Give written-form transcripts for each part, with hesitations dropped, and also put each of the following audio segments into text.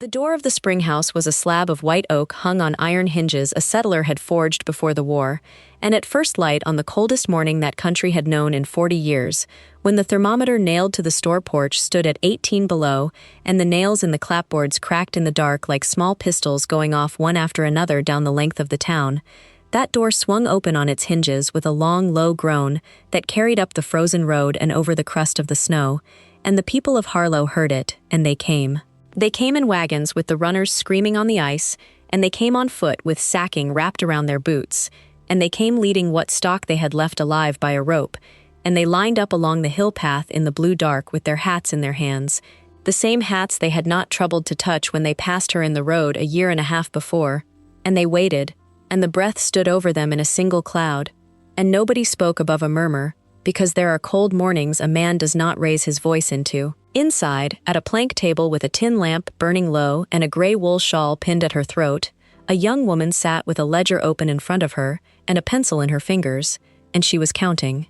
The door of the spring house was a slab of white oak hung on iron hinges a settler had forged before the war, and at first light on the coldest morning that country had known in 40 years, when the thermometer nailed to the store porch stood at 18 below, and the nails in the clapboards cracked in the dark like small pistols going off one after another down the length of the town, that door swung open on its hinges with a long, low groan that carried up the frozen road and over the crust of the snow, and the people of Harlow heard it, and they came. They came in wagons with the runners screaming on the ice, and they came on foot with sacking wrapped around their boots, and they came leading what stock they had left alive by a rope, and they lined up along the hill path in the blue dark with their hats in their hands, the same hats they had not troubled to touch when they passed her in the road a year and a half before, and they waited, and the breath stood over them in a single cloud, and nobody spoke above a murmur, because there are cold mornings a man does not raise his voice into. Inside, at a plank table with a tin lamp burning low and a gray wool shawl pinned at her throat, a young woman sat with a ledger open in front of her and a pencil in her fingers, and she was counting.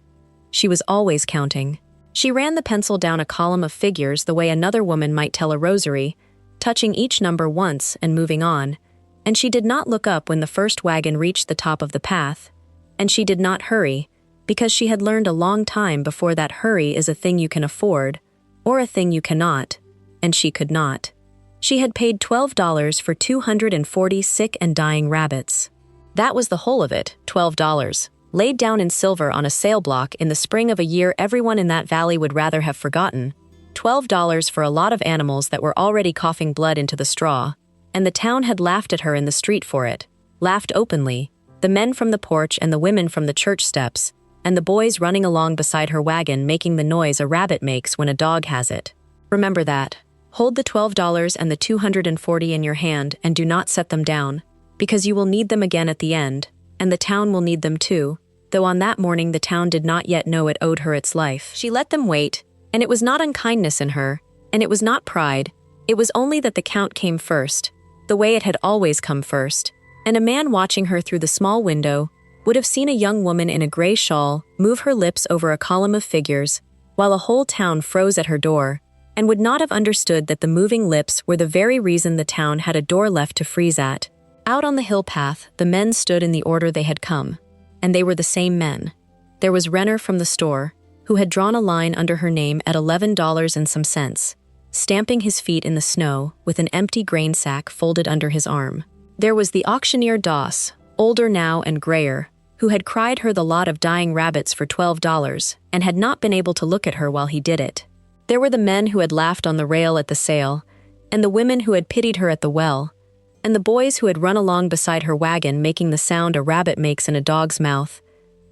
She was always counting. She ran the pencil down a column of figures the way another woman might tell a rosary, touching each number once and moving on, and she did not look up when the first wagon reached the top of the path, and she did not hurry, because she had learned a long time before that hurry is a thing you can afford, or a thing you cannot, and she could not. She had paid $12 for 240 sick and dying rabbits. That was the whole of it, $12, laid down in silver on a sale block in the spring of a year everyone in that valley would rather have forgotten, $12 for a lot of animals that were already coughing blood into the straw, and the town had laughed at her in the street for it, laughed openly, the men from the porch and the women from the church steps, and the boys running along beside her wagon making the noise a rabbit makes when a dog has it. Remember that. Hold the $12 and the 240 in your hand and do not set them down, because you will need them again at the end, and the town will need them too, though on that morning the town did not yet know it owed her its life. She let them wait, and it was not unkindness in her, and it was not pride, it was only that the count came first, the way it had always come first, and a man watching her through the small window would have seen a young woman in a gray shawl move her lips over a column of figures, while a whole town froze at her door, and would not have understood that the moving lips were the very reason the town had a door left to freeze at. Out on the hill path, the men stood in the order they had come, and they were the same men. There was Renner from the store, who had drawn a line under her name at $11 and some cents, stamping his feet in the snow with an empty grain sack folded under his arm. There was the auctioneer Doss, older now and grayer, who had cried her the lot of dying rabbits for $12 and had not been able to look at her while he did it. There were the men who had laughed on the rail at the sale, and the women who had pitied her at the well, and the boys who had run along beside her wagon making the sound a rabbit makes in a dog's mouth,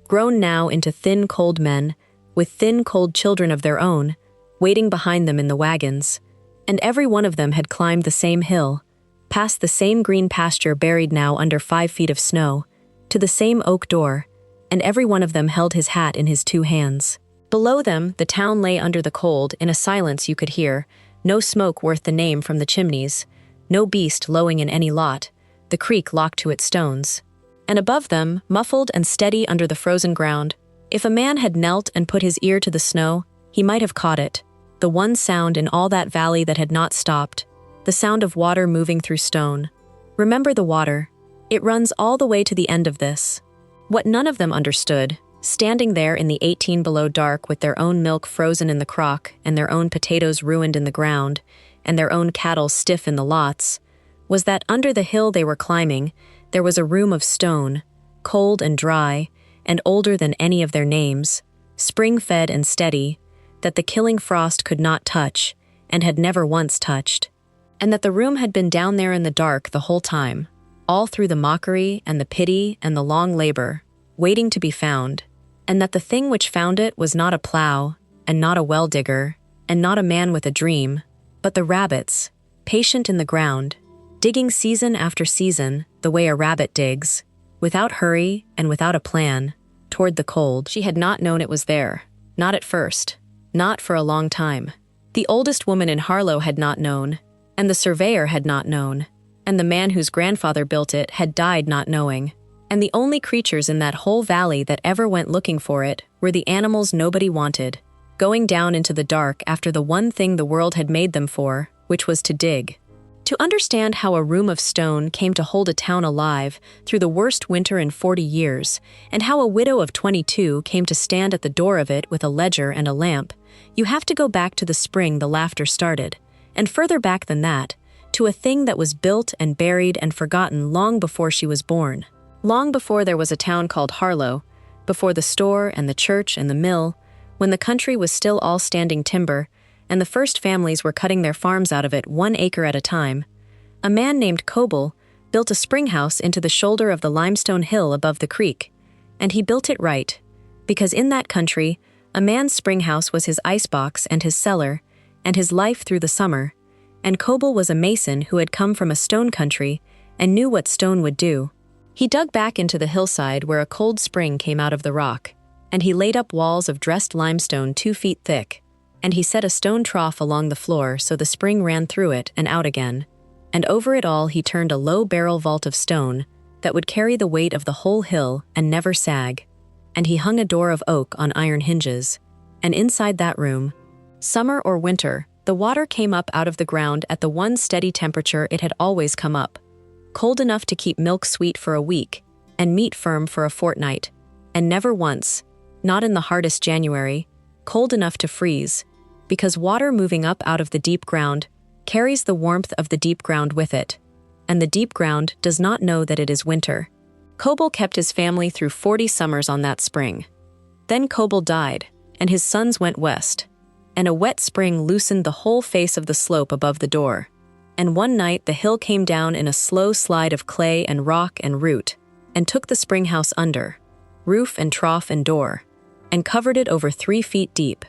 grown now into thin, cold men, with thin, cold children of their own, waiting behind them in the wagons, and every one of them had climbed the same hill, past the same green pasture buried now under 5 feet of snow, to the same oak door, and every one of them held his hat in his 2 hands. Below them, the town lay under the cold in a silence you could hear, no smoke worth the name from the chimneys, no beast lowing in any lot, the creek locked to its stones. And above them, muffled and steady under the frozen ground, if a man had knelt and put his ear to the snow, he might have caught it, the one sound in all that valley that had not stopped, the sound of water moving through stone. Remember the water. It runs all the way to the end of this. What none of them understood, standing there in the 18 below dark with their own milk frozen in the crock and their own potatoes ruined in the ground and their own cattle stiff in the lots, was that under the hill they were climbing, there was a room of stone, cold and dry and older than any of their names, spring-fed and steady, that the killing frost could not touch and had never once touched, and that the room had been down there in the dark the whole time, all through the mockery and the pity and the long labor, waiting to be found, and that the thing which found it was not a plow, and not a well-digger, and not a man with a dream, but the rabbits, patient in the ground, digging season after season the way a rabbit digs, without hurry and without a plan, toward the cold. She had not known it was there, not at first, not for a long time. The oldest woman in Harlow had not known, and the surveyor had not known, and the man whose grandfather built it had died not knowing, and the only creatures in that whole valley that ever went looking for it were the animals nobody wanted, going down into the dark after the one thing the world had made them for, which was to dig. To understand how a room of stone came to hold a town alive through the worst winter in 40 years, and how a widow of 22 came to stand at the door of it with a ledger and a lamp, you have to go back to the spring the laughter started, and further back than that, to a thing that was built and buried and forgotten long before she was born. Long before there was a town called Harlow, before the store and the church and the mill, when the country was still all standing timber, and the first families were cutting their farms out of it 1 acre at a time, a man named Coble built a spring house into the shoulder of the limestone hill above the creek. And he built it right, because in that country, a man's spring house was his icebox and his cellar, and his life through the summer, and Coble was a mason who had come from a stone country and knew what stone would do. He dug back into the hillside where a cold spring came out of the rock, and he laid up walls of dressed limestone 2 feet thick, and he set a stone trough along the floor so the spring ran through it and out again, and over it all he turned a low barrel vault of stone that would carry the weight of the whole hill and never sag, and he hung a door of oak on iron hinges, and inside that room, summer or winter, the water came up out of the ground at the one steady temperature it had always come up, cold enough to keep milk sweet for a week, and meat firm for a fortnight, and never once, not in the hardest January, cold enough to freeze, because water moving up out of the deep ground carries the warmth of the deep ground with it, and the deep ground does not know that it is winter. Coble kept his family through 40 summers on that spring. Then Coble died, and his sons went west, and a wet spring loosened the whole face of the slope above the door, and one night the hill came down in a slow slide of clay and rock and root, and took the spring house under, roof and trough and door, and covered it over 3 feet deep.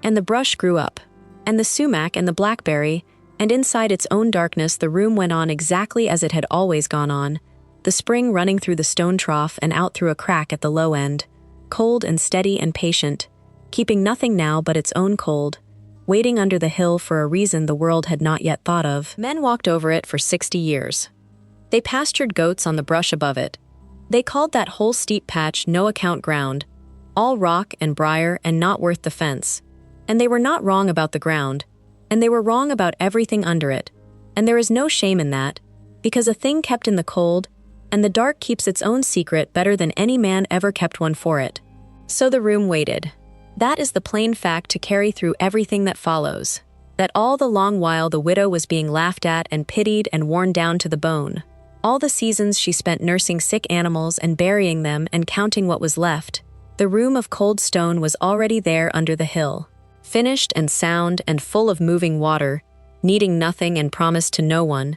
And the brush grew up, and the sumac and the blackberry, and inside its own darkness the room went on exactly as it had always gone on, the spring running through the stone trough and out through a crack at the low end, cold and steady and patient, keeping nothing now but its own cold, waiting under the hill for a reason the world had not yet thought of. Men walked over it for 60 years. They pastured goats on the brush above it. They called that whole steep patch no-account ground, all rock and briar and not worth the fence. And they were not wrong about the ground, and they were wrong about everything under it, and there is no shame in that, because a thing kept in the cold, and the dark keeps its own secret better than any man ever kept one for it. So the room waited. That is the plain fact to carry through everything that follows, that all the long while the widow was being laughed at and pitied and worn down to the bone. All the seasons she spent nursing sick animals and burying them and counting what was left, the room of cold stone was already there under the hill, finished and sound and full of moving water, needing nothing and promised to no one,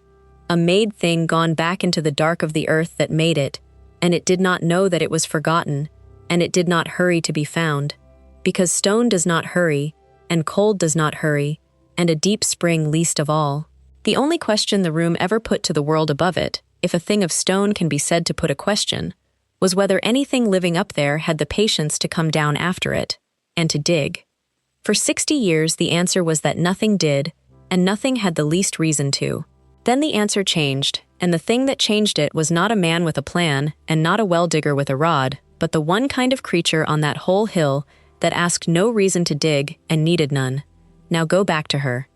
a made thing gone back into the dark of the earth that made it, and it did not know that it was forgotten, and it did not hurry to be found, because stone does not hurry, and cold does not hurry, and a deep spring least of all. The only question the room ever put to the world above it, if a thing of stone can be said to put a question, was whether anything living up there had the patience to come down after it, and to dig. For 60 years the answer was that nothing did, and nothing had the least reason to. Then the answer changed, and the thing that changed it was not a man with a plan, and not a well-digger with a rod, but the one kind of creature on that whole hill that asked no reason to dig and needed none. Now go back to her.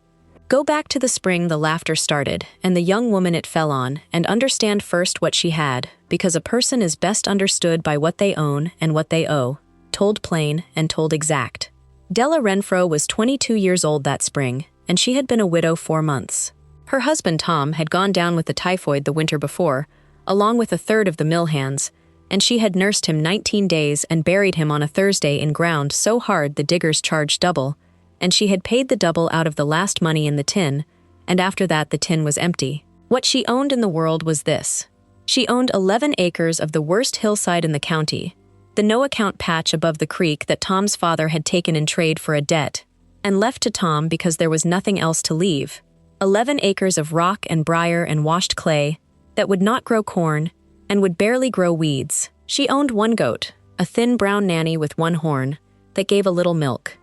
Go back to the spring the laughter started, and the young woman it fell on, and understand first what she had, because a person is best understood by what they own and what they owe, told plain and told exact. Della Renfro was 22 years old that spring, and she had been a widow 4 months. Her husband Tom had gone down with the typhoid the winter before, along with a third of the mill hands, and she had nursed him 19 days and buried him on a Thursday in ground so hard the diggers charged double, and she had paid the double out of the last money in the tin, and after that the tin was empty. What she owned in the world was this. She owned 11 acres of the worst hillside in the county, the no-account patch above the creek that Tom's father had taken in trade for a debt, and left to Tom because there was nothing else to leave. 11 acres of rock and briar and washed clay that would not grow corn and would barely grow weeds. She owned 1 goat, a thin brown nanny with 1 horn, that gave a little milk.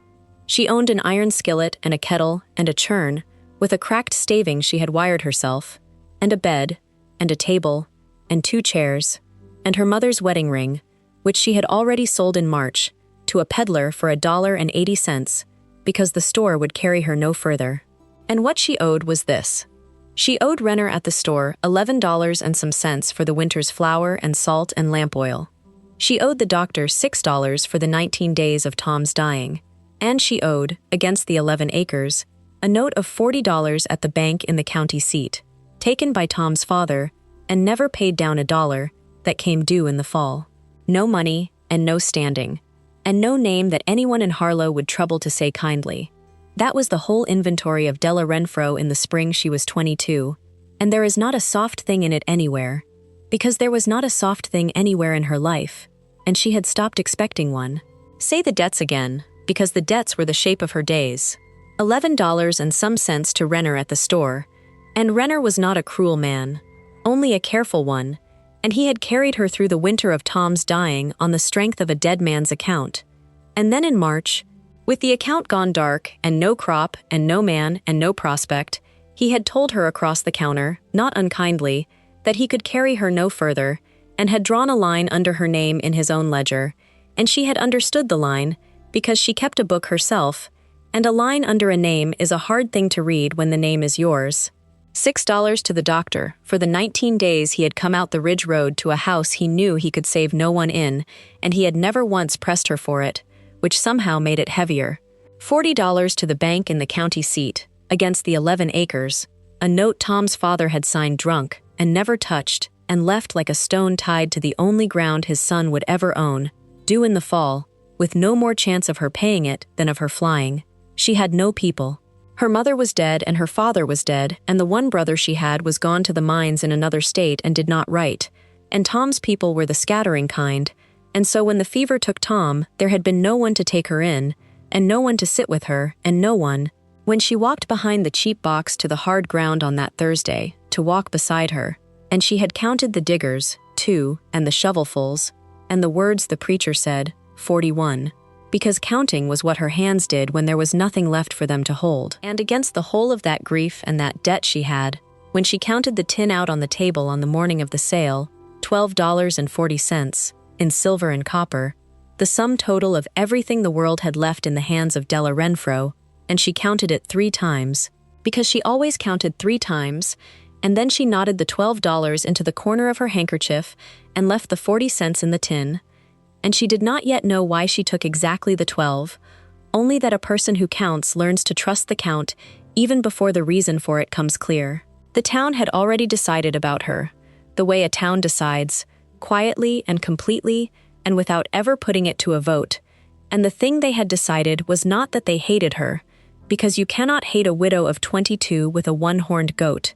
She owned an iron skillet and a kettle and a churn, with a cracked staving she had wired herself, and a bed, and a table, and 2 chairs, and her mother's wedding ring, which she had already sold in March, to a peddler for $1.80, because the store would carry her no further. And what she owed was this. She owed Renner at the store $11 and some cents for the winter's flour and salt and lamp oil. She owed the doctor $6 for the 19 days of Tom's dying. And she owed, against the 11 acres, a note of $40 at the bank in the county seat, taken by Tom's father, and never paid down $1 that came due in the fall. No money, and no standing, and no name that anyone in Harlow would trouble to say kindly. That was the whole inventory of Della Renfro in the spring she was 22, and there is not a soft thing in it anywhere, because there was not a soft thing anywhere in her life, and she had stopped expecting one. Say the debts again, because the debts were the shape of her days. $11 and some cents to Renner at the store, and Renner was not a cruel man, only a careful one, and he had carried her through the winter of Tom's dying on the strength of a dead man's account. And then in March, with the account gone dark, and no crop, and no man, and no prospect, he had told her across the counter, not unkindly, that he could carry her no further, and had drawn a line under her name in his own ledger, and she had understood the line, because she kept a book herself, and a line under a name is a hard thing to read when the name is yours. $6 to the doctor, for the 19 days he had come out the Ridge Road to a house he knew he could save no one in, and he had never once pressed her for it, which somehow made it heavier. $40 to the bank in the county seat, against the 11 acres, a note Tom's father had signed drunk, and never touched, and left like a stone tied to the only ground his son would ever own, due in the fall, with no more chance of her paying it than of her flying. She had no people. Her mother was dead and her father was dead, and the one brother she had was gone to the mines in another state and did not write, and Tom's people were the scattering kind, and so when the fever took Tom, there had been no one to take her in, and no one to sit with her, and no one, when she walked behind the cheap box to the hard ground on that Thursday, to walk beside her, and she had counted the diggers, 2, and the shovelfuls, and the words the preacher said, 41. Because counting was what her hands did when there was nothing left for them to hold. And against the whole of that grief and that debt she had, when she counted the tin out on the table on the morning of the sale, $12.40, in silver and copper, the sum total of everything the world had left in the hands of Della Renfro, and she counted it 3 times, because she always counted 3 times, and then she knotted the $12 into the corner of her handkerchief and left the 40 cents in the tin, and she did not yet know why she took exactly the 12, only that a person who counts learns to trust the count even before the reason for it comes clear. The town had already decided about her, the way a town decides, quietly and completely and without ever putting it to a vote, and the thing they had decided was not that they hated her, because you cannot hate a widow of 22 with a one-horned goat,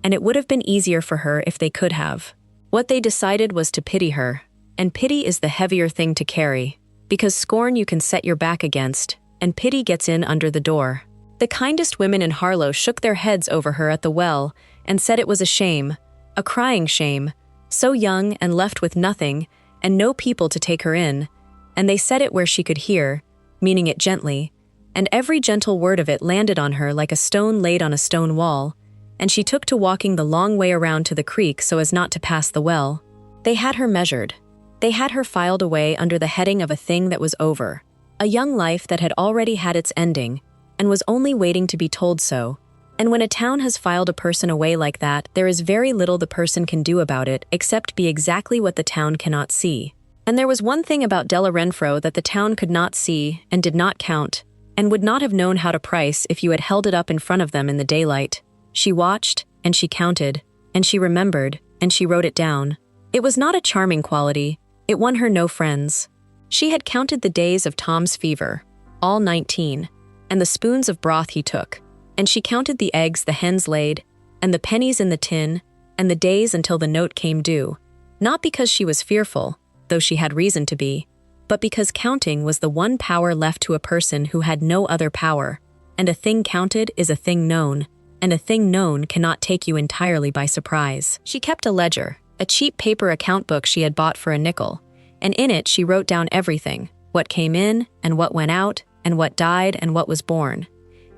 and it would have been easier for her if they could have. What they decided was to pity her. And pity is the heavier thing to carry, because scorn you can set your back against, and pity gets in under the door. The kindest women in Harlow shook their heads over her at the well and said it was a shame, a crying shame, so young and left with nothing, and no people to take her in, and they said it where she could hear, meaning it gently, and every gentle word of it landed on her like a stone laid on a stone wall, and she took to walking the long way around to the creek so as not to pass the well. They had her measured. They had her filed away under the heading of a thing that was over, a young life that had already had its ending, and was only waiting to be told so. And when a town has filed a person away like that, there is very little the person can do about it except be exactly what the town cannot see. And there was one thing about Della Renfro that the town could not see and did not count, and would not have known how to price if you had held it up in front of them in the daylight. She watched, and she counted, and she remembered, and she wrote it down. It was not a charming quality. It won her no friends. She had counted the days of Tom's fever, all 19, and the spoons of broth he took, and she counted the eggs the hens laid, and the pennies in the tin, and the days until the note came due, not because she was fearful, though she had reason to be, but because counting was the one power left to a person who had no other power, and a thing counted is a thing known, and a thing known cannot take you entirely by surprise. She kept a ledger, a cheap paper account book she had bought for a nickel, and in it she wrote down everything, what came in, and what went out, and what died, and what was born,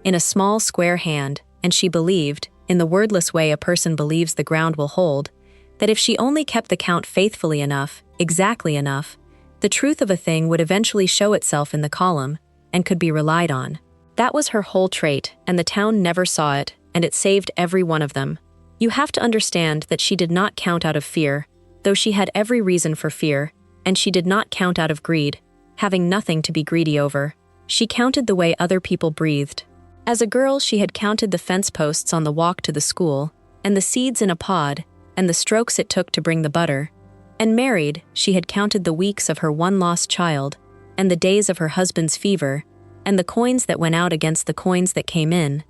in a small square hand, and she believed, in the wordless way a person believes the ground will hold, that if she only kept the count faithfully enough, exactly enough, the truth of a thing would eventually show itself in the column, and could be relied on. That was her whole trait, and the town never saw it, and it saved every one of them. You have to understand that she did not count out of fear, though she had every reason for fear, and she did not count out of greed, having nothing to be greedy over. She counted the way other people breathed. As a girl, she had counted the fence posts on the walk to the school, and the seeds in a pod, and the strokes it took to bring the butter. And married, she had counted the weeks of her one lost child, and the days of her husband's fever, and the coins that went out against the coins that came in.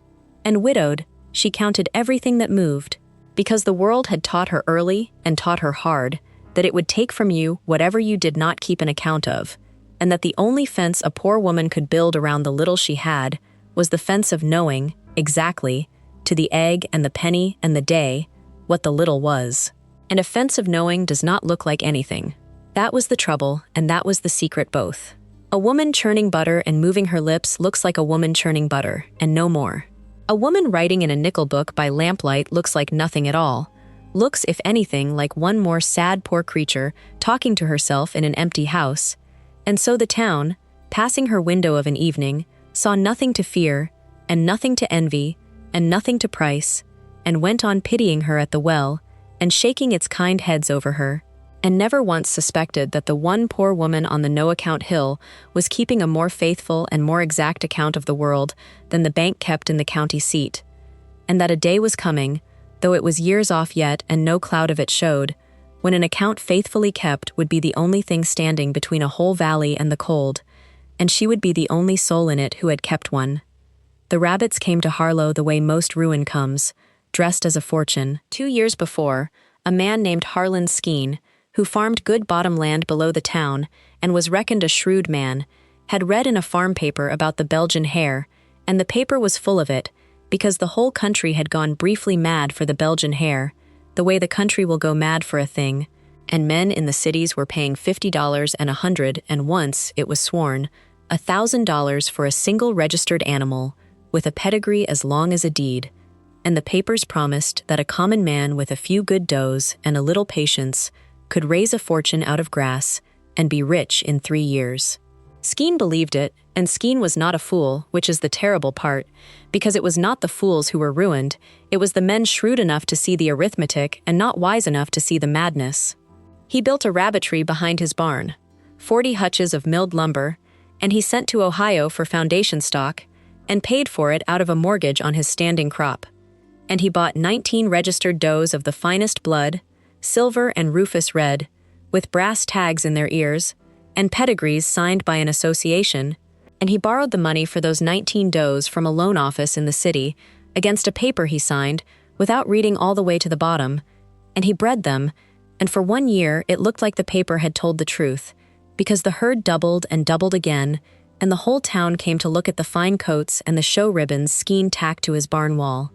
And widowed, she counted everything that moved, because the world had taught her early and taught her hard that it would take from you whatever you did not keep an account of, and that the only fence a poor woman could build around the little she had was the fence of knowing, exactly, to the egg and the penny and the day, what the little was. And a fence of knowing does not look like anything. That was the trouble, and that was the secret both. A woman churning butter and moving her lips looks like a woman churning butter, and no more. A woman writing in a nickel book by lamplight looks like nothing at all. Looks, if anything, like one more sad poor creature talking to herself in an empty house. And so the town, passing her window of an evening, saw nothing to fear, and nothing to envy, and nothing to price, and went on pitying her at the well, and shaking its kind heads over her, and never once suspected that the one poor woman on the no-account hill was keeping a more faithful and more exact account of the world than the bank kept in the county seat, and that a day was coming, though it was years off yet and no cloud of it showed, when an account faithfully kept would be the only thing standing between a whole valley and the cold, and she would be the only soul in it who had kept one. The rabbits came to Harlow the way most ruin comes, dressed as a fortune. 2 years before, a man named Harlan Skeen, who farmed good bottom land below the town and was reckoned a shrewd man, had read in a farm paper about the Belgian hare, and the paper was full of it, because the whole country had gone briefly mad for the Belgian hare, the way the country will go mad for a thing, and men in the cities were paying $50 and $100, and once, it was sworn, $1,000 for a single registered animal, with a pedigree as long as a deed, and the papers promised that a common man with a few good does and a little patience could raise a fortune out of grass and be rich in 3 years. Skeen believed it, and Skeen was not a fool, which is the terrible part, because it was not the fools who were ruined, it was the men shrewd enough to see the arithmetic and not wise enough to see the madness. He built a rabbitry behind his barn, 40 hutches of milled lumber, and he sent to Ohio for foundation stock, and paid for it out of a mortgage on his standing crop. And he bought 19 registered does of the finest blood, silver and rufous red, with brass tags in their ears, and pedigrees signed by an association, and he borrowed the money for those 19 does from a loan office in the city against a paper he signed without reading all the way to the bottom, and he bred them, and for 1 year it looked like the paper had told the truth, because the herd doubled and doubled again, and the whole town came to look at the fine coats and the show ribbons Skeen tacked to his barn wall.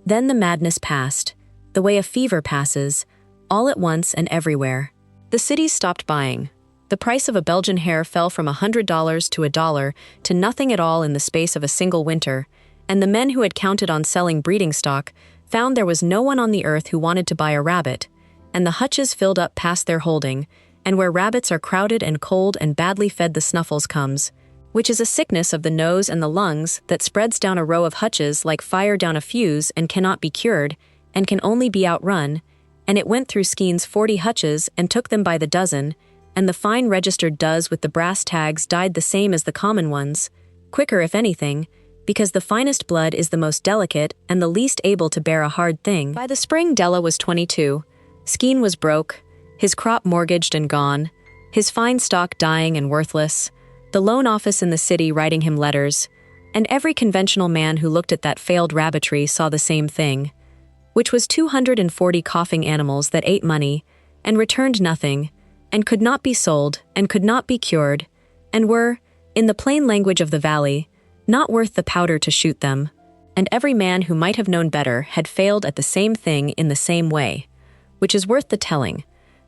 Then the madness passed, the way a fever passes, all at once and everywhere. The cities stopped buying. The price of a Belgian hare fell from $100 to $1 to nothing at all in the space of a single winter, and the men who had counted on selling breeding stock found there was no one on the earth who wanted to buy a rabbit, and the hutches filled up past their holding, and where rabbits are crowded and cold and badly fed the snuffles comes, which is a sickness of the nose and the lungs that spreads down a row of hutches like fire down a fuse and cannot be cured, and can only be outrun, and it went through Skeen's 40 hutches and took them by the dozen, and the fine registered does with the brass tags died the same as the common ones, quicker if anything, because the finest blood is the most delicate and the least able to bear a hard thing. By the spring Della was 22, Skeen was broke, his crop mortgaged and gone, his fine stock dying and worthless, the loan office in the city writing him letters, and every conventional man who looked at that failed rabbitry saw the same thing, which was 240 coughing animals that ate money, and returned nothing, and could not be sold, and could not be cured, and were, in the plain language of the valley, not worth the powder to shoot them, and every man who might have known better had failed at the same thing in the same way, which is worth the telling,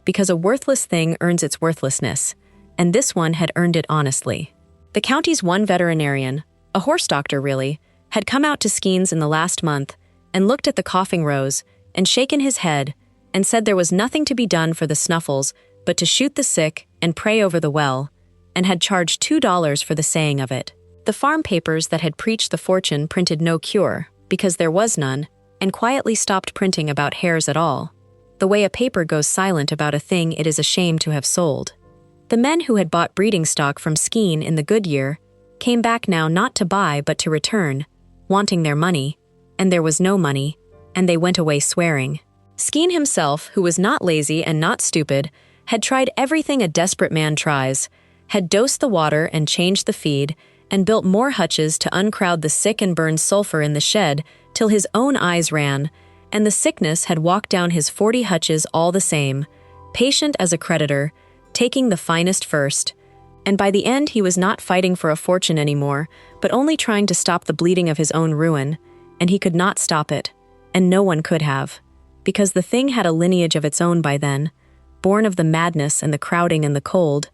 because a worthless thing earns its worthlessness, and this one had earned it honestly. The county's one veterinarian, a horse doctor really, had come out to Skeen's in the last month and looked at the coughing rows and shaken his head and said there was nothing to be done for the snuffles but to shoot the sick and pray over the well, and had charged $2 for the saying of it. The farm papers that had preached the fortune printed no cure, because there was none, and quietly stopped printing about hares at all, the way a paper goes silent about a thing it is ashamed to have sold. The men who had bought breeding stock from Skeen in the good year came back now not to buy but to return, wanting their money, and there was no money, and they went away swearing. Skeen himself, who was not lazy and not stupid, had tried everything a desperate man tries, had dosed the water and changed the feed, and built more hutches to uncrowd the sick and burned sulfur in the shed till his own eyes ran, and the sickness had walked down his 40 hutches all the same, patient as a creditor, taking the finest first. And by the end he was not fighting for a fortune anymore, but only trying to stop the bleeding of his own ruin, and he could not stop it, and no one could have, because the thing had a lineage of its own by then, born of the madness and the crowding and the cold,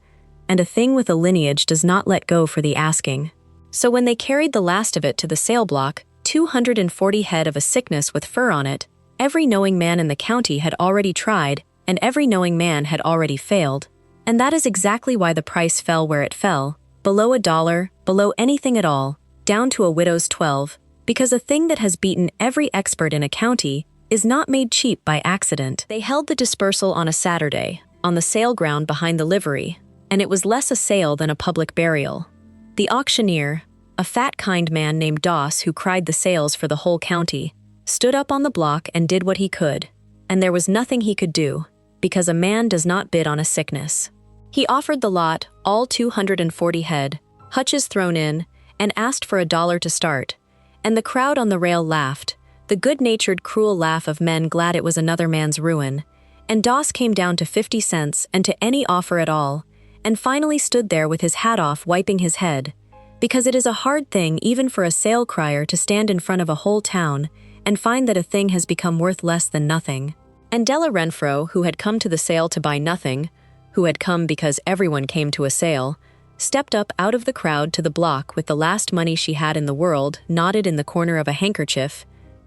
and a thing with a lineage does not let go for the asking. So when they carried the last of it to the sale block, 240 head of a sickness with fur on it, every knowing man in the county had already tried, and every knowing man had already failed. And that is exactly why the price fell where it fell, below $1, below anything at all, down to a widow's 12, because a thing that has beaten every expert in a county is not made cheap by accident. They held the dispersal on a Saturday, on the sale ground behind the livery, and it was less a sale than a public burial. The auctioneer, a fat kind man named Doss who cried the sales for the whole county, stood up on the block and did what he could, and there was nothing he could do, because a man does not bid on a sickness. He offered the lot, all 240 head, hutches thrown in, and asked for $1 to start, and the crowd on the rail laughed, the good-natured cruel laugh of men glad it was another man's ruin, and Doss came down to 50 cents and to any offer at all, and finally stood there with his hat off wiping his head, because it is a hard thing even for a sale crier to stand in front of a whole town and find that a thing has become worth less than nothing. And Della Renfro, who had come to the sale to buy nothing, who had come because everyone came to a sale, stepped up out of the crowd to the block with the last money she had in the world knotted in the corner of a handkerchief,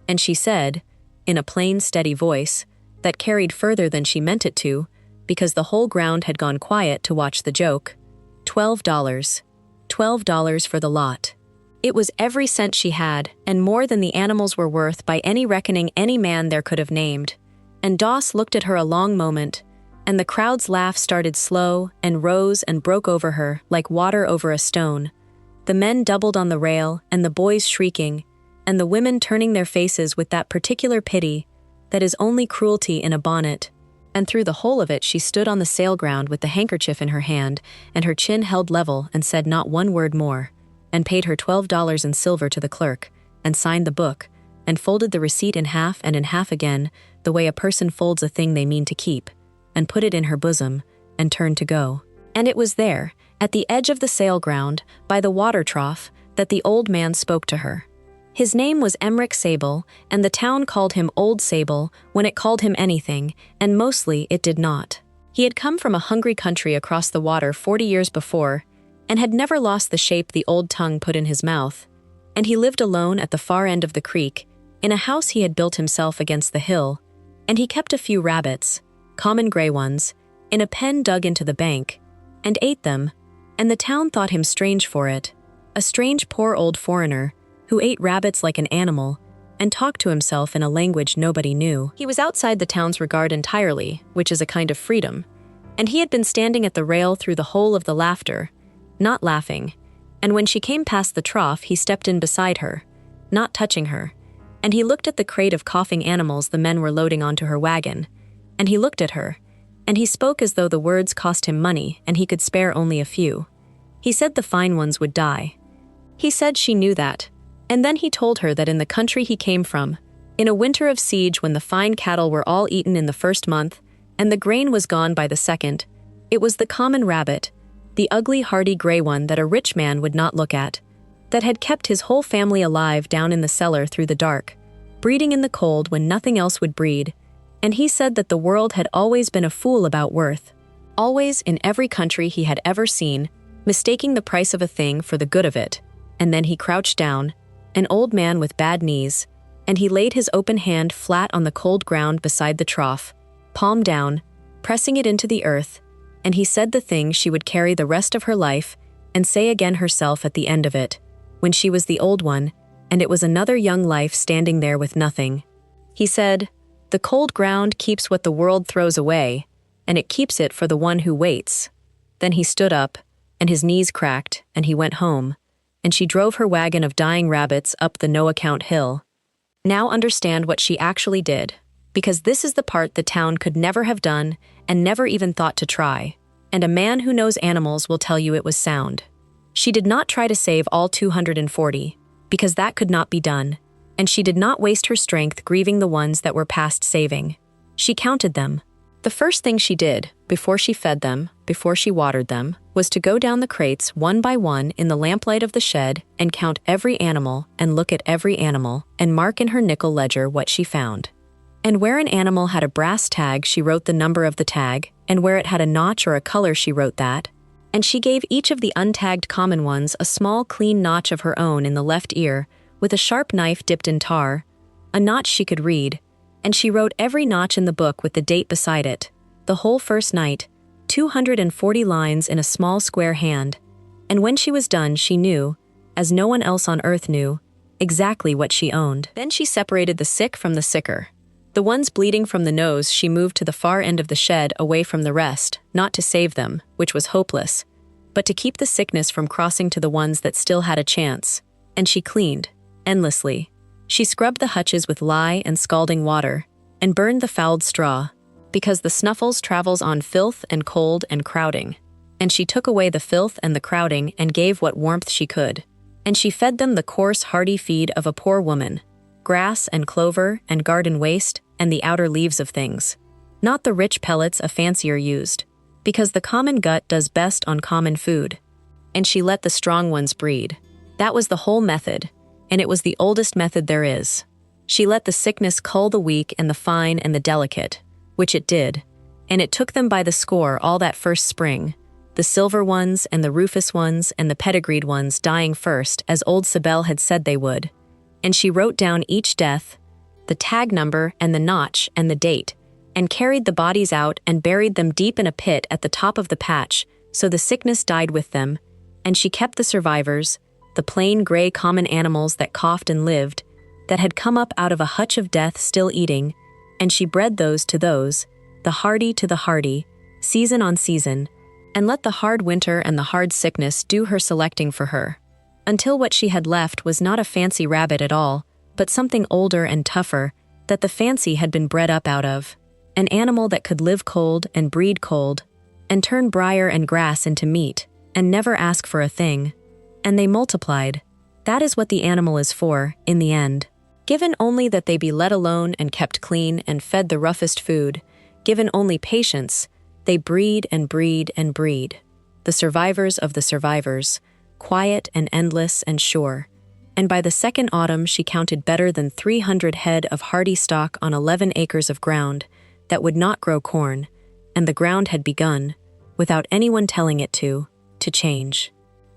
and she said, in a plain, steady voice, that carried further than she meant it to, because the whole ground had gone quiet to watch the joke, $12. $12 for the lot. It was every cent she had, and more than the animals were worth by any reckoning any man there could have named. And Doss looked at her a long moment, and the crowd's laugh started slow and rose and broke over her like water over a stone. The men doubled on the rail, and the boys shrieking, and the women turning their faces with that particular pity that is only cruelty in a bonnet. And through the whole of it she stood on the sale ground with the handkerchief in her hand, and her chin held level, and said not one word more, and paid her $12 in silver to the clerk, and signed the book, and folded the receipt in half and in half again, the way a person folds a thing they mean to keep, and put it in her bosom, and turned to go. And it was there, at the edge of the sale ground, by the water trough, that the old man spoke to her. His name was Emmerich Sable, and the town called him Old Sable when it called him anything, and mostly it did not. He had come from a hungry country across the water 40 years before, and had never lost the shape the old tongue put in his mouth, and he lived alone at the far end of the creek, in a house he had built himself against the hill, and he kept a few rabbits, common gray ones, in a pen dug into the bank, and ate them, and the town thought him strange for it, a strange poor old foreigner, who ate rabbits like an animal, and talked to himself in a language nobody knew. He was outside the town's regard entirely, which is a kind of freedom, and he had been standing at the rail through the whole of the laughter, not laughing, and when she came past the trough he stepped in beside her, not touching her, and he looked at the crate of coughing animals the men were loading onto her wagon, and he looked at her, and he spoke as though the words cost him money and he could spare only a few. He said the fine ones would die. He said she knew that, and then he told her that in the country he came from, in a winter of siege when the fine cattle were all eaten in the first month, and the grain was gone by the second, it was the common rabbit, the ugly hardy gray one that a rich man would not look at, that had kept his whole family alive down in the cellar through the dark, breeding in the cold when nothing else would breed, and he said that the world had always been a fool about worth, always in every country he had ever seen, mistaking the price of a thing for the good of it, and then he crouched down, an old man with bad knees, and he laid his open hand flat on the cold ground beside the trough, palm down, pressing it into the earth, and he said the thing she would carry the rest of her life and say again herself at the end of it, when she was the old one, and it was another young life standing there with nothing. He said, "The cold ground keeps what the world throws away, and it keeps it for the one who waits." Then he stood up, and his knees cracked, and he went home, and she drove her wagon of dying rabbits up the no-account hill. Now understand what she actually did, because this is the part the town could never have done and never even thought to try, and a man who knows animals will tell you it was sound. She did not try to save all 240, because that could not be done, and she did not waste her strength grieving the ones that were past saving. She counted them. The first thing she did, before she fed them, before she watered them, was to go down the crates one by one in the lamplight of the shed and count every animal and look at every animal and mark in her nickel ledger what she found. And where an animal had a brass tag, she wrote the number of the tag, and where it had a notch or a color, she wrote that. And she gave each of the untagged common ones a small clean notch of her own in the left ear, with a sharp knife dipped in tar, a notch she could read, and she wrote every notch in the book with the date beside it, the whole first night, 240 lines in a small square hand. And when she was done, she knew, as no one else on earth knew, exactly what she owned. Then she separated the sick from the sicker. The ones bleeding from the nose she moved to the far end of the shed away from the rest, not to save them, which was hopeless, but to keep the sickness from crossing to the ones that still had a chance. And she cleaned, endlessly. She scrubbed the hutches with lye and scalding water, and burned the fouled straw, because the snuffles travels on filth and cold and crowding. And she took away the filth and the crowding and gave what warmth she could. And she fed them the coarse, hearty feed of a poor woman, grass and clover and garden waste and the outer leaves of things, not the rich pellets a fancier used, because the common gut does best on common food. And she let the strong ones breed. That was the whole method, and it was the oldest method there is. She let the sickness cull the weak and the fine and the delicate, which it did, and it took them by the score all that first spring, the silver ones and the rufous ones and the pedigreed ones dying first, as old Cybele had said they would. And she wrote down each death, the tag number and the notch and the date, and carried the bodies out and buried them deep in a pit at the top of the patch, so the sickness died with them, and she kept the survivors, the plain gray common animals that coughed and lived, that had come up out of a hutch of death still eating, and she bred those to those, the hardy to the hardy, season on season, and let the hard winter and the hard sickness do her selecting for her, until what she had left was not a fancy rabbit at all, but something older and tougher, that the fancy had been bred up out of, an animal that could live cold and breed cold, and turn briar and grass into meat, and never ask for a thing. And they multiplied. That is what the animal is for, in the end. Given only that they be let alone and kept clean and fed the roughest food, given only patience, they breed and breed and breed. The survivors of the survivors, quiet and endless and sure. And by the second autumn she counted better than 300 head of hardy stock on 11 acres of ground that would not grow corn, and the ground had begun, without anyone telling it to change.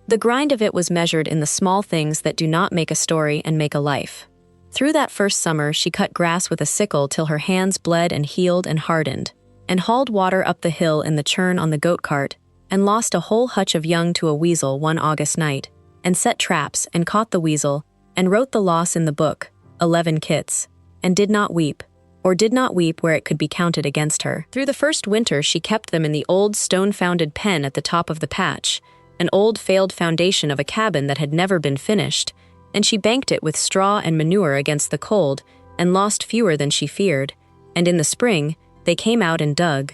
The grind of it was measured in the small things that do not make a story and make a life. Through that first summer she cut grass with a sickle till her hands bled and healed and hardened, and hauled water up the hill in the churn on the goat cart, and lost a whole hutch of young to a weasel one August night, and set traps and caught the weasel, and wrote the loss in the book, 11 kits, and did not weep where it could be counted against her. Through the first winter she kept them in the old stone-founded pen at the top of the patch, an old failed foundation of a cabin that had never been finished, and she banked it with straw and manure against the cold, and lost fewer than she feared, and in the spring they came out and dug.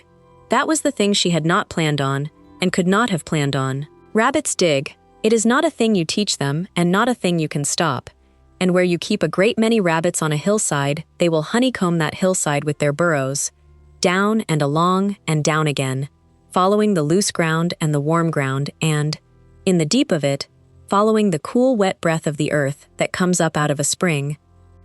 That was the thing she had not planned on, and could not have planned on. Rabbits dig. It is not a thing you teach them, and not a thing you can stop. And where you keep a great many rabbits on a hillside, they will honeycomb that hillside with their burrows, down and along and down again, following the loose ground and the warm ground and, in the deep of it, following the cool wet breath of the earth that comes up out of a spring.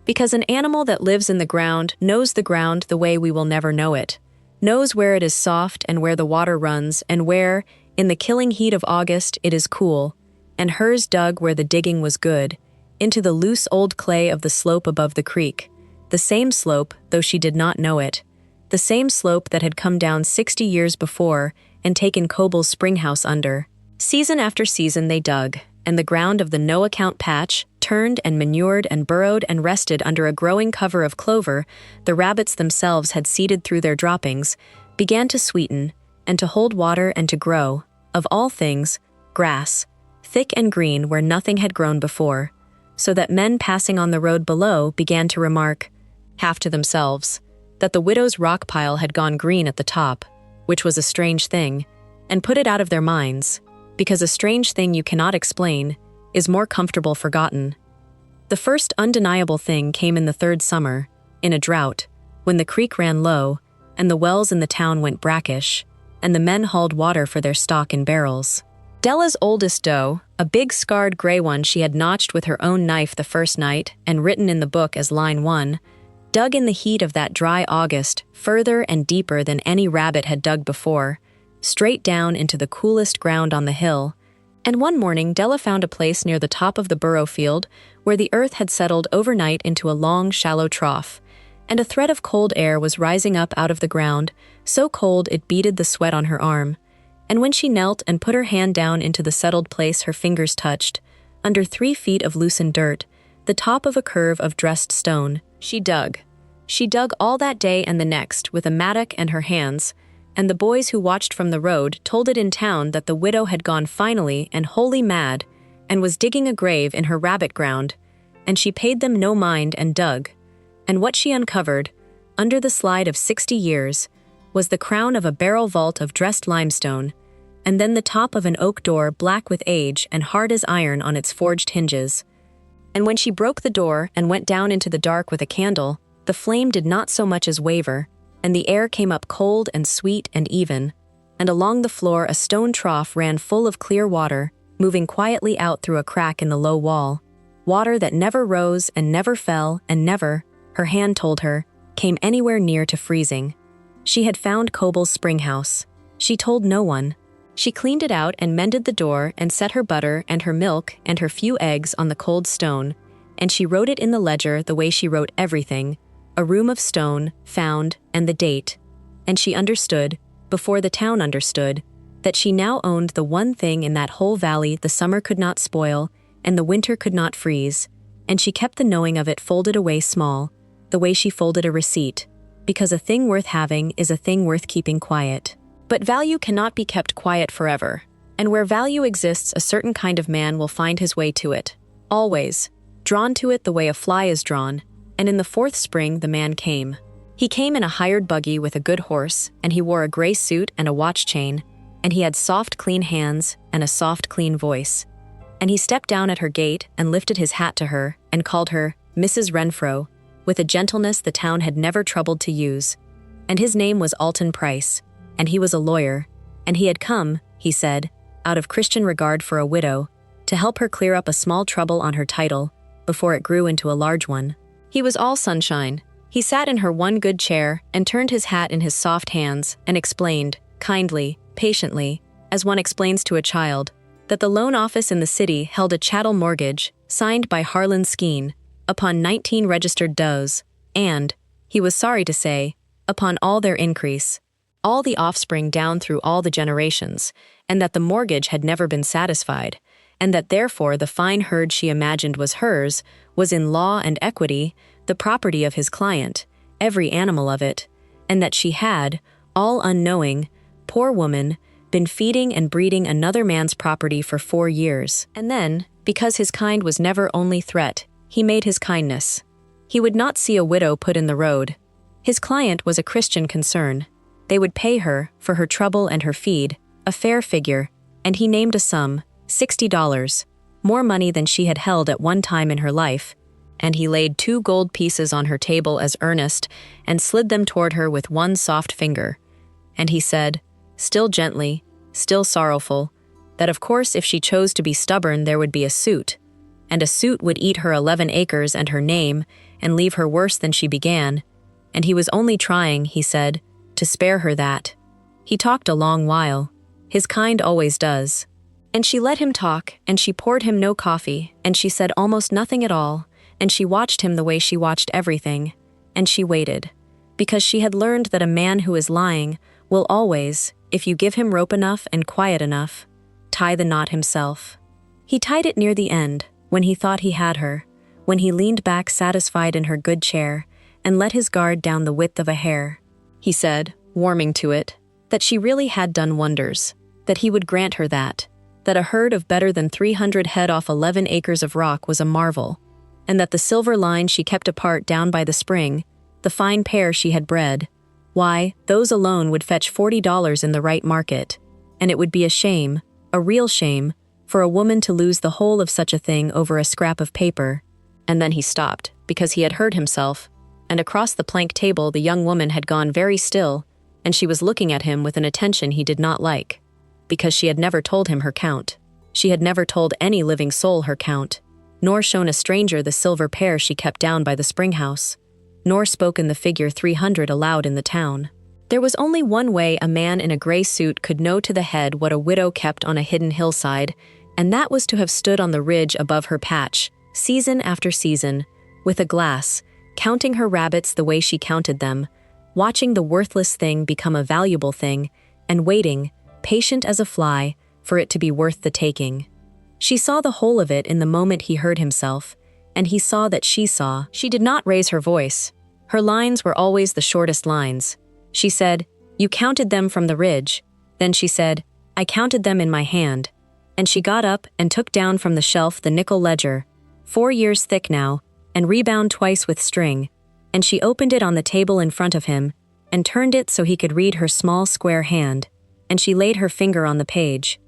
Because an animal that lives in the ground knows the ground the way we will never know it, knows where it is soft and where the water runs and where, in the killing heat of August, it is cool, and hers dug where the digging was good, into the loose old clay of the slope above the creek, the same slope, though she did not know it, the same slope that had come down 60 years before and taken Coble's spring house under. Season after season they dug, and the ground of the no-account patch, turned and manured and burrowed and rested under a growing cover of clover the rabbits themselves had seeded through their droppings, began to sweeten, and to hold water and to grow, of all things, grass, thick and green where nothing had grown before, so that men passing on the road below began to remark, half to themselves, that the widow's rock pile had gone green at the top, which was a strange thing, and put it out of their minds, because a strange thing you cannot explain is more comfortable forgotten. The first undeniable thing came in the third summer, in a drought, when the creek ran low, and the wells in the town went brackish, and the men hauled water for their stock in barrels. Della's oldest doe, a big scarred gray one she had notched with her own knife the first night and written in the book as line 1, dug in the heat of that dry August further and deeper than any rabbit had dug before, straight down into the coolest ground on the hill, and one morning Della found a place near the top of the burrow field where the earth had settled overnight into a long, shallow trough, and a thread of cold air was rising up out of the ground, so cold it beaded the sweat on her arm. And when she knelt and put her hand down into the settled place her fingers touched, under 3 feet of loosened dirt, the top of a curve of dressed stone, she dug. She dug all that day and the next with a mattock and her hands, and the boys who watched from the road told it in town that the widow had gone finally and wholly mad, and was digging a grave in her rabbit ground, and she paid them no mind and dug. And what she uncovered, under the slide of 60 years, was the crown of a barrel vault of dressed limestone, and then the top of an oak door black with age and hard as iron on its forged hinges. And when she broke the door and went down into the dark with a candle, the flame did not so much as waver, and the air came up cold and sweet and even, and along the floor a stone trough ran full of clear water, moving quietly out through a crack in the low wall, water that never rose and never fell and never, her hand told her, came anywhere near to freezing. She had found Coble's spring house. She told no one. She cleaned it out and mended the door and set her butter and her milk and her few eggs on the cold stone, and she wrote it in the ledger the way she wrote everything, a room of stone, found, and the date. And she understood, before the town understood, that she now owned the one thing in that whole valley the summer could not spoil and the winter could not freeze, and she kept the knowing of it folded away small, the way she folded a receipt, because a thing worth having is a thing worth keeping quiet. But value cannot be kept quiet forever, and where value exists a certain kind of man will find his way to it, always, drawn to it the way a fly is drawn, and in the 4th spring the man came. He came in a hired buggy with a good horse, and he wore a gray suit and a watch chain, and he had soft clean hands and a soft clean voice. And he stepped down at her gate and lifted his hat to her and called her Mrs. Renfro, with a gentleness the town had never troubled to use. And his name was Alton Price, and he was a lawyer, and he had come, he said, out of Christian regard for a widow, to help her clear up a small trouble on her title before it grew into a large one. He was all sunshine. He sat in her one good chair and turned his hat in his soft hands and explained, kindly, patiently, as one explains to a child, that the loan office in the city held a chattel mortgage, signed by Harlan Skeen, upon 19 registered does, and, he was sorry to say, upon all their increase, all the offspring down through all the generations, and that the mortgage had never been satisfied, and that therefore the fine herd she imagined was hers was in law and equity the property of his client, every animal of it, and that she had, all unknowing, poor woman, been feeding and breeding another man's property for 4 years. And then, because his kind was never only threat, he made his kindness. He would not see a widow put in the road. His client was a Christian concern. They would pay her, for her trouble and her feed, a fair figure, and he named a sum, $60, more money than she had held at one time in her life, and he laid 2 gold pieces on her table as earnest and slid them toward her with one soft finger. And he said, still gently, still sorrowful, that of course if she chose to be stubborn there would be a suit, and a suit would eat her 11 acres and her name and leave her worse than she began, and he was only trying, he said, to spare her that. He talked a long while. His kind always does. And she let him talk, and she poured him no coffee, and she said almost nothing at all, and she watched him the way she watched everything, and she waited, because she had learned that a man who is lying will always, if you give him rope enough and quiet enough, tie the knot himself. He tied it near the end, when he thought he had her, when he leaned back satisfied in her good chair, and let his guard down the width of a hair. He said, warming to it, that she really had done wonders, that he would grant her that a herd of better than 300 head off 11 acres of rock was a marvel, and that the silver line she kept apart down by the spring, the fine pair she had bred, why, those alone would fetch $40 in the right market, and it would be a shame, a real shame, for a woman to lose the whole of such a thing over a scrap of paper. And then he stopped, because he had heard himself, and across the plank table the young woman had gone very still, and she was looking at him with an attention he did not like, because she had never told him her count. She had never told any living soul her count, nor shown a stranger the silver pair she kept down by the spring house, nor spoken the figure 300 aloud in the town. There was only one way a man in a gray suit could know to the head what a widow kept on a hidden hillside, and that was to have stood on the ridge above her patch, season after season, with a glass, counting her rabbits the way she counted them, watching the worthless thing become a valuable thing, and waiting, patient as a fly, for it to be worth the taking. She saw the whole of it in the moment he heard himself, and he saw that she saw. She did not raise her voice. Her lines were always the shortest lines. She said, "You counted them from the ridge." Then she said, "I counted them in my hand." And she got up and took down from the shelf the nickel ledger, 4 years thick now, and rebound twice with string, and she opened it on the table in front of him, and turned it so he could read her small square hand, and she laid her finger on the page.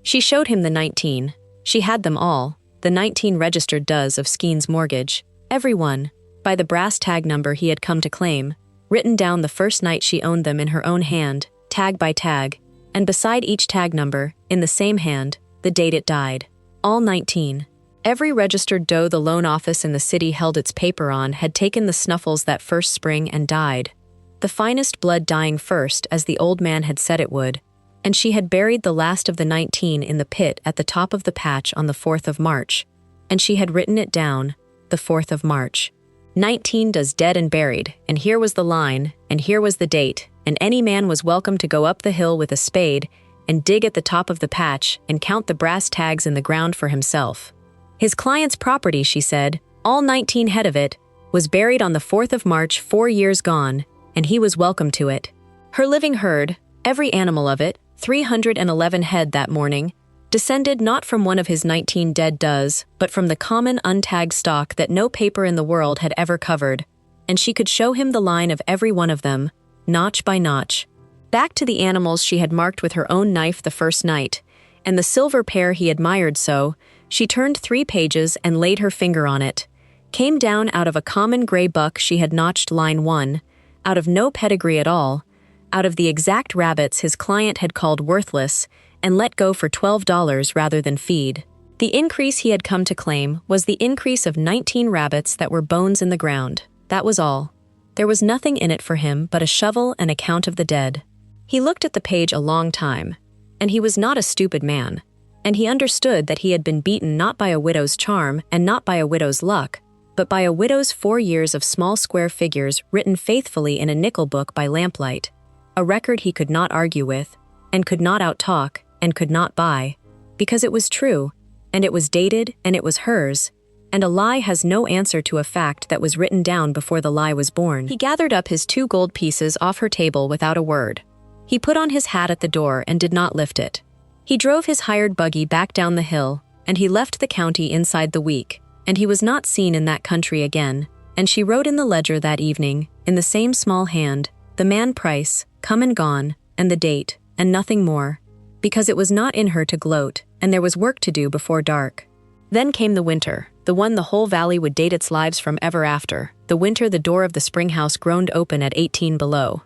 She showed him the 19. She had them all, the 19 registered does of Skeen's mortgage, every one, by the brass tag number he had come to claim, written down the first night she owned them in her own hand, tag by tag, and beside each tag number, in the same hand, the date it died. All 19. Every registered doe the loan office in the city held its paper on had taken the snuffles that first spring and died, the finest blood dying first as the old man had said it would, and she had buried the last of the 19 in the pit at the top of the patch on the 4th of March, and she had written it down, the 4th of March. 19 does dead and buried, and here was the line, and here was the date, and any man was welcome to go up the hill with a spade and dig at the top of the patch and count the brass tags in the ground for himself. His client's property, she said, all 19 head of it, was buried on the 4th of March 4 years gone, and he was welcome to it. Her living herd, every animal of it, 311 head that morning, descended not from one of his 19 dead does, but from the common untagged stock that no paper in the world had ever covered, and she could show him the line of every one of them, notch by notch, back to the animals she had marked with her own knife the first night, and the silver pair he admired so. She turned 3 pages and laid her finger on it, came down out of a common gray buck she had notched line 1, out of no pedigree at all, out of the exact rabbits his client had called worthless, and let go for $12 rather than feed. The increase he had come to claim was the increase of 19 rabbits that were bones in the ground. That was all. There was nothing in it for him but a shovel and a count of the dead. He looked at the page a long time, and he was not a stupid man, and he understood that he had been beaten not by a widow's charm and not by a widow's luck, but by a widow's 4 years of small square figures written faithfully in a nickel book by lamplight, a record he could not argue with, and could not outtalk, and could not buy, because it was true, and it was dated, and it was hers, and a lie has no answer to a fact that was written down before the lie was born. He gathered up his 2 gold pieces off her table without a word. He put on his hat at the door and did not lift it. He drove his hired buggy back down the hill, and he left the county inside the week, and he was not seen in that country again, and she wrote in the ledger that evening, in the same small hand, the man price, come and gone, and the date, and nothing more, because it was not in her to gloat, and there was work to do before dark. Then came the winter, the one the whole valley would date its lives from ever after, the winter the door of the spring house groaned open at 18 below.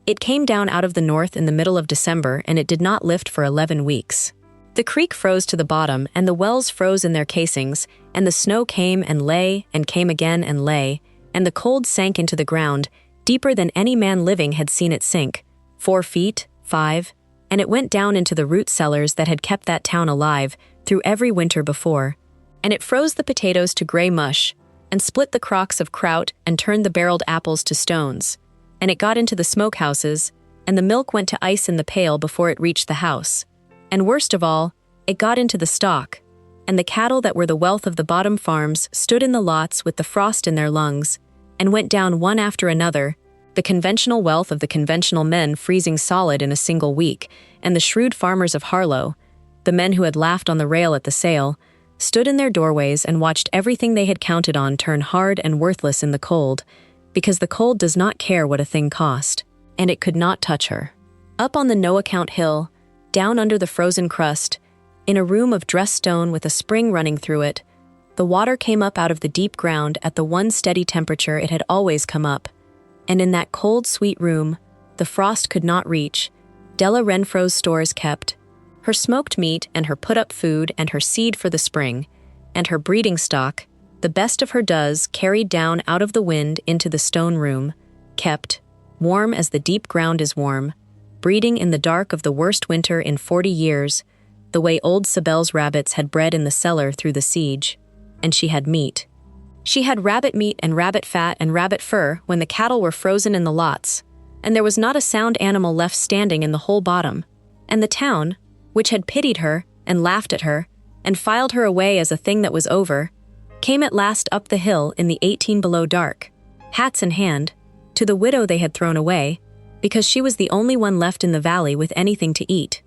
It came down out of the north in the middle of December, and it did not lift for 11 weeks. The creek froze to the bottom, and the wells froze in their casings, and the snow came and lay, and came again and lay, and the cold sank into the ground, deeper than any man living had seen it sink, 4 feet, 5, and it went down into the root cellars that had kept that town alive through every winter before, and it froze the potatoes to gray mush, and split the crocks of kraut and turned the barreled apples to stones, and it got into the smokehouses, and the milk went to ice in the pail before it reached the house. And worst of all, it got into the stock, and the cattle that were the wealth of the bottom farms stood in the lots with the frost in their lungs, and went down one after another, the conventional wealth of the conventional men freezing solid in a single week, and the shrewd farmers of Harlow, the men who had laughed on the rail at the sale, stood in their doorways and watched everything they had counted on turn hard and worthless in the cold, because the cold does not care what a thing cost, and it could not touch her. Up on the no-account hill, down under the frozen crust, in a room of dressed stone with a spring running through it, the water came up out of the deep ground at the one steady temperature it had always come up, and in that cold, sweet room, the frost could not reach, Della Renfro's stores kept, her smoked meat and her put-up food and her seed for the spring, and her breeding stock, the best of her does carried down out of the wind into the stone room, kept, warm as the deep ground is warm, breeding in the dark of the worst winter in 40 years, the way old Sabelle's rabbits had bred in the cellar through the siege, and she had meat. She had rabbit meat and rabbit fat and rabbit fur when the cattle were frozen in the lots, and there was not a sound animal left standing in the whole bottom, and the town, which had pitied her and laughed at her and filed her away as a thing that was over, came at last up the hill in the 18 below dark, hats in hand, to the widow they had thrown away, because she was the only one left in the valley with anything to eat.